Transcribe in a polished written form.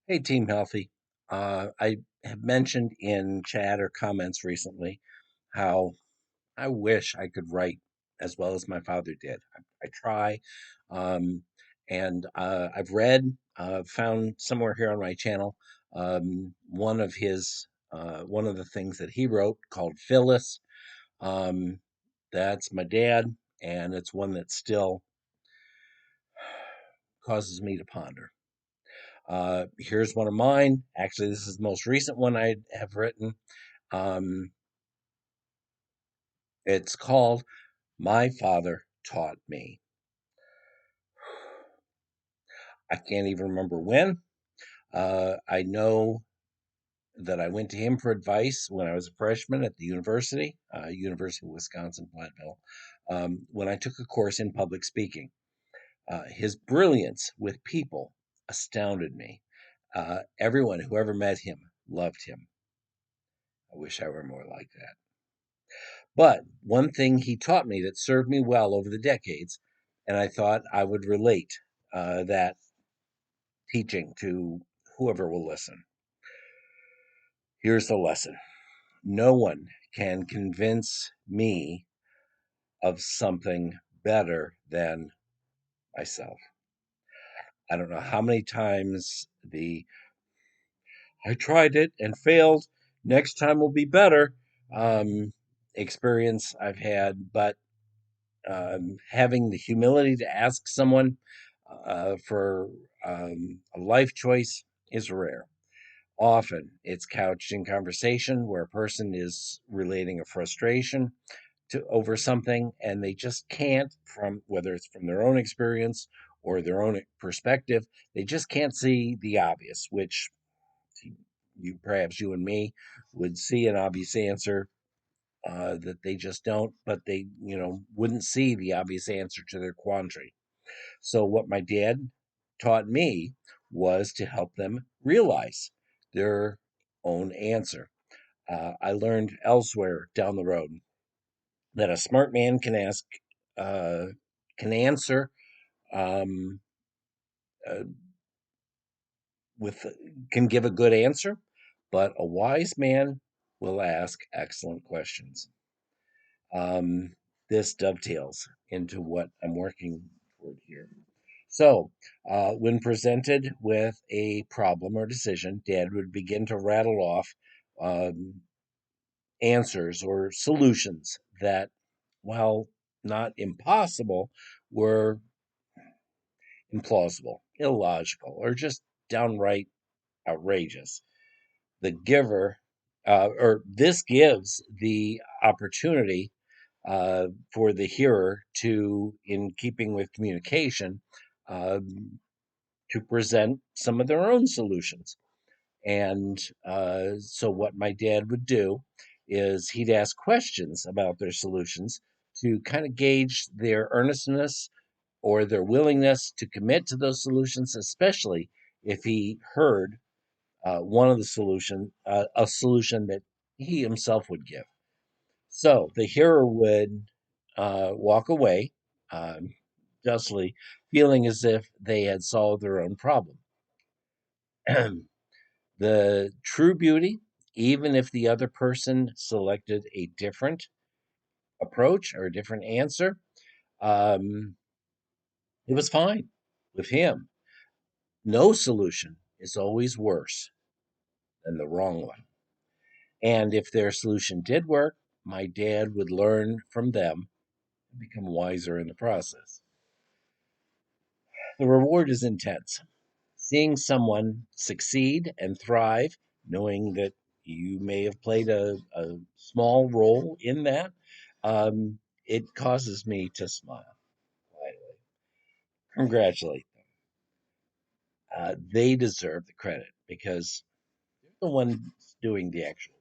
Hey, Team Healthy. I have mentioned in chat or comments recently how I wish I could write as well as my father did. I try, um, and I've read, found somewhere here on my channel, one of the things that he wrote called Phyllis. Um, that's my dad, and it's one that still causes me to ponder. Here's one of mine. Actually, this is the most recent one I have written. Um, it's called My Father Taught Me. I can't even remember when. I know that I went to him for advice when I was a freshman at the university, University of Wisconsin Platteville, when I took a course in public speaking. His brilliance with people astounded me. Everyone who ever met him loved him. I wish I were more like that. But one thing he taught me that served me well over the decades, and I thought I would relate that teaching to whoever will listen. Here's the lesson: no one can convince me of something better than myself. I don't know how many times the I tried it and failed, next time will be better um, experience I've had, but having the humility to ask someone for a life choice is rare. Often it's couched in conversation where a person is relating a frustration to over something and they just can't, from whether it's from their own experience or their own perspective, they just can't see the obvious, which perhaps you and me would see an obvious answer that they just don't, but they, wouldn't see the obvious answer to their quandary. So, what my dad taught me was to help them realize their own answer. I learned elsewhere down the road that a smart man uh, can answer um, uh, with, can give a good answer, but a wise man will ask excellent questions. Um, this dovetails into what I'm working toward here. So, when presented with a problem or decision, Dad would begin to rattle off um, answers or solutions that, while not impossible, were implausible, illogical, or just downright outrageous. The giver, or this gives the opportunity for the hearer to, in keeping with communication, um, to present some of their own solutions. And so, what my dad would do is he'd ask questions about their solutions to kind of gauge their earnestness or their willingness to commit to those solutions, especially if he heard one of the a solution that he himself would give. So the hero would walk away, um, justly feeling as if they had solved their own problem. The true beauty, even if the other person selected a different approach or a different answer, um, it was fine with him. No solution is always worse than the wrong one. And if their solution did work, my dad would learn from them and become wiser in the process. The reward is intense. Seeing someone succeed and thrive, knowing that you may have played a small role in that, it causes me to smile. Quietly. Congratulate them. They deserve the credit because they're the ones doing the actual